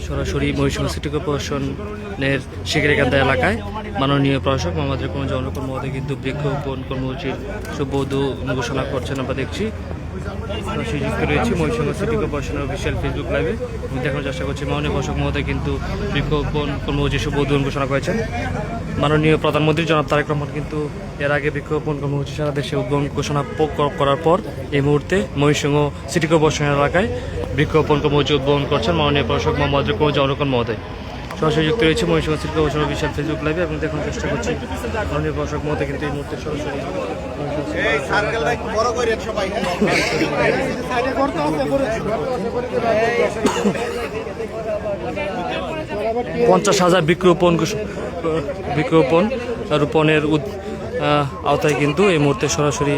সরাসরি মহীশূর সিটি কর্পোরেশনের শিকারীকান্দা এলাকায় মাননীয় প্রশাসক মোহাম্মদ রেকুমুজ্জামান অনুকূল মহোদয় কিন্তু বৃক্ষরোপণ কর্মসূচির শুভ ঘোষণা করছেন আমরা দেখছি। সরাসরি যুক্ত রয়েছে মহীশূর সিটি কর্পোরেশনের অফিসিয়াল ফেসবুক লাইভে। আমি দেখানোর চেষ্টা করছি মাননীয় প্রশাসক মহোদয় কিন্তু বৃক্ষরোপণ কর্মসূচির শুভ উদ্বোধন ঘোষণা করেছেন। মাননীয় প্রধানমন্ত্রী জনাব তারেক রহমান কিন্তু এর আগে বৃক্ষরোপণ কর্মসূচি সারা দেশে উদ্বোধন ঘোষণা করার পর এই মুহূর্তে মহীশূর সিটি কর্পোরেশন এলাকায় বৃক্ষরোপণ কর্মসূচি উদ্বোধন করছেন মাননীয় প্রশাসক মোহাম্মদ রেকুমুজ্জামান অনুকূল মহোদয়। সরাসরি যুক্ত রয়েছে মহীশূর সিটি কর্পোরেশনের অফিসিয়াল ফেসবুক লাইভে এবং দেখানোর চেষ্টা করছি মাননীয় প্রশাসক মহোদয় কিন্তু এই মুহূর্তে সরাসরি 50,000 বৃক্ষরোপণ রোপণের আওতায় কিন্তু এই মুহূর্তে সরাসরি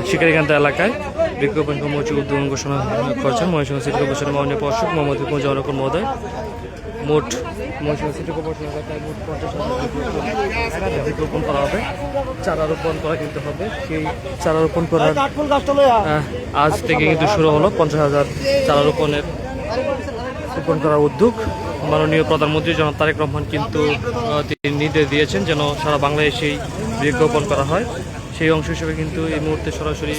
শিকারীকান্দা এলাকায় বৃক্ষরোপণ কর্মসূচি উদ্বোধন ঘোষণা করছেন মহীশূর সিটি কর্পোরেশনের মাননীয় প্রশাসক মোহাম্মদ রেকুমুজ্জামান অনুকূল মহোদয়। মোট মহীশূর সিটি কর্পোরেশন এলাকায় মোট 50,000 বৃক্ষরোপণ করা হবে, চারা রোপণ করা কিন্তু হবে। সেই চারা রোপণ করার আজ থেকে কিন্তু শুরু হলো 50,000 চারা রোপণ করার উদ্যোগ। মাননীয় প্রধানমন্ত্রী জনাব তারেক রহমান কিন্তু তিনি নির্দেশ দিয়েছেন যেন সারা বাংলায় সেই বৃক্ষরোপণ করা হয়। সেই অংশ হিসেবে কিন্তু এই মুহূর্তে সরাসরি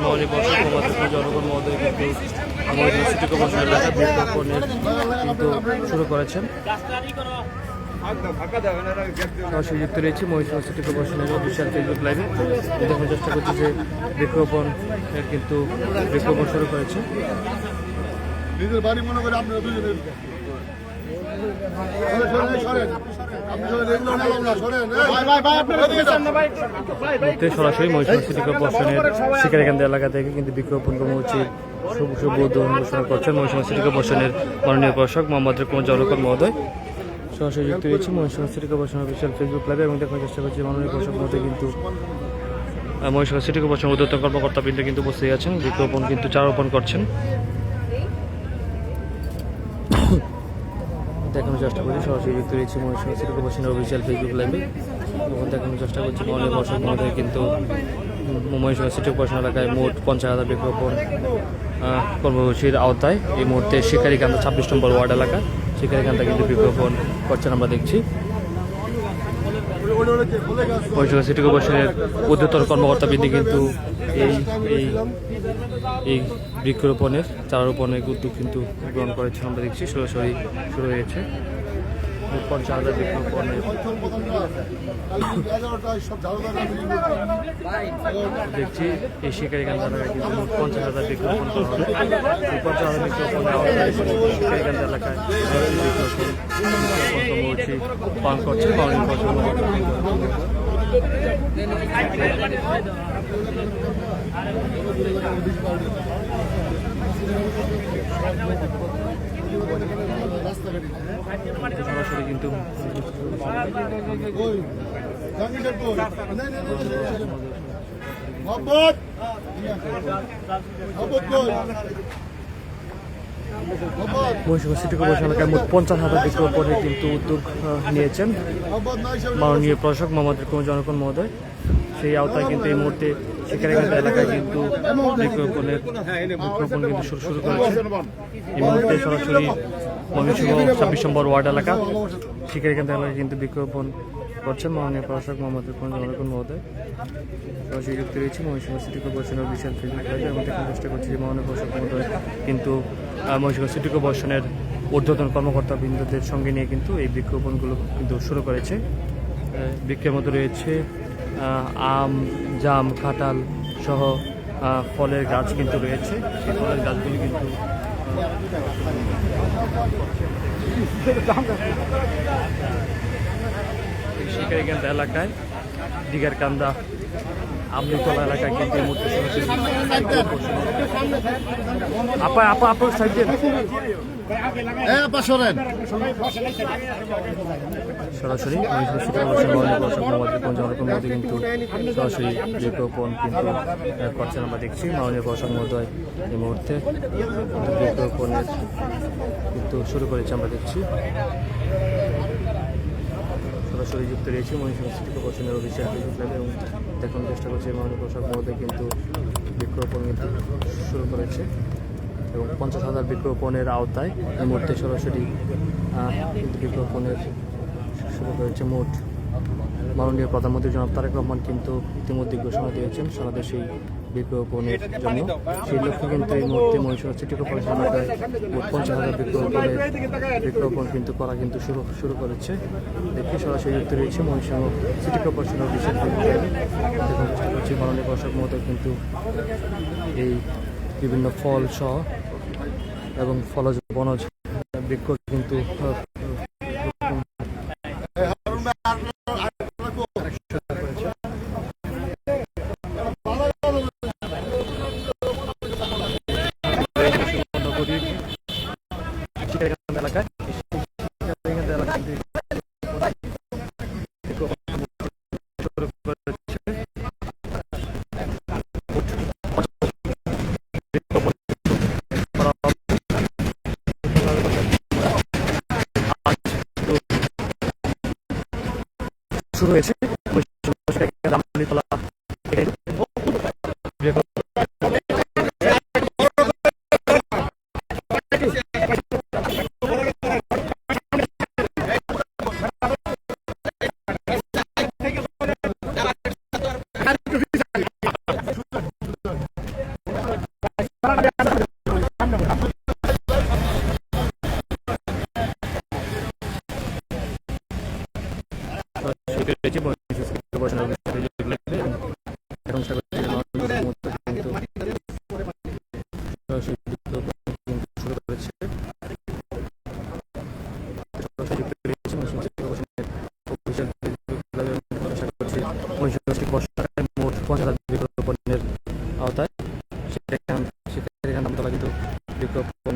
মাননীয় প্রশাসক মোহাম্মদ রেকুমুজ্জামান অনুকূল মহোদয় কিন্তু আমাদের সিটি কর্পোরেশন এলাকায় বৃক্ষরোপণের কিন্তু শুরু করেছেন। সরাসরি যুক্ত রয়েছে মহীশূর সিটি কর্পোরেশনের অফিসিয়াল ফেসবুক লাইভে। দেখার চেষ্টা করছি যে বৃক্ষরোপণ কিন্তু বৃক্ষরোপণ শুরু করেছে। সরাসরি মহীশূর সিটি কর্পোরেশনের শিকারীকান্দা এলাকা থেকে কিন্তু বৃক্ষরোপণ কর্মসূচির শুভ উদ্বোধন ঘোষণা করছেন মহীশূর সিটি কর্পোরেশনের মাননীয় প্রশাসক মোহাম্মদ রেকুমুজ্জামান অনুকূল মহোদয়। সরাসরি যুক্ত রয়েছে মহীশূর সিটি কর্পোরেশনের অফিসিয়াল ফেসবুক লাইভে এবং দেখার চেষ্টা করছি মাননীয় প্রশাসক মহোদয় কিন্তু মহীশূর সিটি কর্পোরেশনের ঊর্ধ্বতন কর্মকর্তাবৃন্দ কিন্তু উপস্থিত আছেন, বৃক্ষরোপণ কিন্তু চারা রোপণ করছেন। দেখানোর চেষ্টা করছি সরাসরি যুক্ত রয়েছে মহীশূর সিটি কর্পোরেশনের অফিসিয়াল ফেসবুক লাইভে এবং দেখানোর চেষ্টা করছি মাননীয় প্রশাসক মহোদয় কিন্তু মহীশূর সিটি কর্পোরেশন এলাকায় মোট 50,000 বৃক্ষরোপণ কর্মসূচির আওতায় এই মুহূর্তে শিকারীকান্দা 26 নম্বর ওয়ার্ড এলাকা শিকারীকান্দা কিন্তু বৃক্ষরোপণ করছেন আমরা দেখছি। মহীশূর সিটি কর্পোরেশনের ঊর্ধ্বতন কর্মকর্তাবৃন্দ কিন্তু এই বৃক্ষরোপণের চারা রোপণের উদ্যোগ কিন্তু গ্রহণ করেছেন আমরা দেখছি। সরাসরি শুরু হয়েছে 50,000 বৃক্ষরোপণের দেখছি এই শিকারীকান্দা এলাকায় কিন্তু 50,000 বৃক্ষরোপণ করা হবে। 50,000 বৃক্ষরোপণের শিকারীকান্দা এলাকায় বৃক্ষরোপণ কর্মসূচি পালন করছে মাননীয় প্রশাসক। সরাসরি কিন্তু মহীশূর সিটি কর্পোরেশন এলাকায় মোট 50,000 বৃক্ষরোপণের কিন্তু উদ্যোগ নিয়েছেন মাননীয় প্রশাসক মোহাম্মদ রেকুমুজ্জামান অনুকূল মহোদয়। সেই আওতায় কিন্তু এই মুহূর্তে শিকারীকান্দা এলাকায় কিন্তু বৃক্ষরোপণ কিন্তু শুরু করেছে। এই মুহূর্তে সরাসরি মহীশূর 26 নম্বর ওয়ার্ড এলাকা শিকারীকান্দা এলাকায় কিন্তু বৃক্ষরোপণ করছেন মাননীয় প্রশাসক মোহাম্মদ রেকুমুজ্জামান অনুকূল মহোদয়। সরাসরি যুক্ত রয়েছে মহীশূর সিটি কর্পোরেশনের অফিসিয়াল ফেসবুক লাইভে এবং দেখার চেষ্টা করছি যে মাননীয় প্রশাসক মহোদয় কিন্তু মহীশূর সিটি কর্পোরেশনের ঊর্ধ্বতন কর্মকর্তাবৃন্দদের সঙ্গে নিয়ে কিন্তু এই বৃক্ষরোপণগুলো কিন্তু শুরু করেছে। বৃক্ষের মধ্যে রয়েছে আম, জাম, কাঁঠাল সহ ফলের গাছ কিন্তু রয়েছে। সেই ফলের গাছগুলি কিন্তু শিকারীকান্দা এলাকায় দিগারকান্দা আমলিতলা এলাকায় কিন্তু এই মুহূর্তে আপনার সাইড সরাসরি কিন্তু সরাসরি বৃক্ষরোপণ কিন্তু করছেন আমরা দেখছি মাননীয় প্রশাসক মহোদয় এই মুহূর্তে বৃক্ষরোপণের কিন্তু শুরু করেছে আমরা দেখছি। সরাসরি যুক্ত রয়েছে মহীশূর সিটি কর্পোরেশনের অফিসিয়াল ফেসবুক লাইভে এবং দেখানোর চেষ্টা করছে মাননীয় প্রশাসক মহোদয় কিন্তু বৃক্ষরোপণ কিন্তু শুরু করেছে। এবং 50,000 বৃক্ষরোপণের আওতায় এই মুহূর্তে সরাসরি কিন্তু বৃক্ষরোপণের শুরু করেছে। মোট মাননীয় প্রধানমন্ত্রী জনাব তারেক রহমান কিন্তু ইতিমধ্যে ঘোষণা দিয়েছেন সারা দেশেই বৃক্ষরোপণের জন্য। সেই লক্ষ্যে কিন্তু এই মুহূর্তে মহীশূর সিটি কর্পোরেশন এলাকায় মোট 50,000 বৃক্ষরোপণ কিন্তু করা কিন্তু শুরু করেছে। দেখে সরাসরি যুক্ত রয়েছে মহীশূর সিটি কর্পোরেশন অফিসের দেখুন চেষ্টা করছি মাননীয় প্রশাসক মহোদয় কিন্তু এই বিভিন্ন ফল সহ এবং ফলজ বনজ বৃক্ষ কিন্তু এলাকায় শুরু হয়েছে। রামতলা মোট 50,000 বৃক্ষরোপণের আওতায় সেখানে আমতলা কিন্তু বৃক্ষরোপণ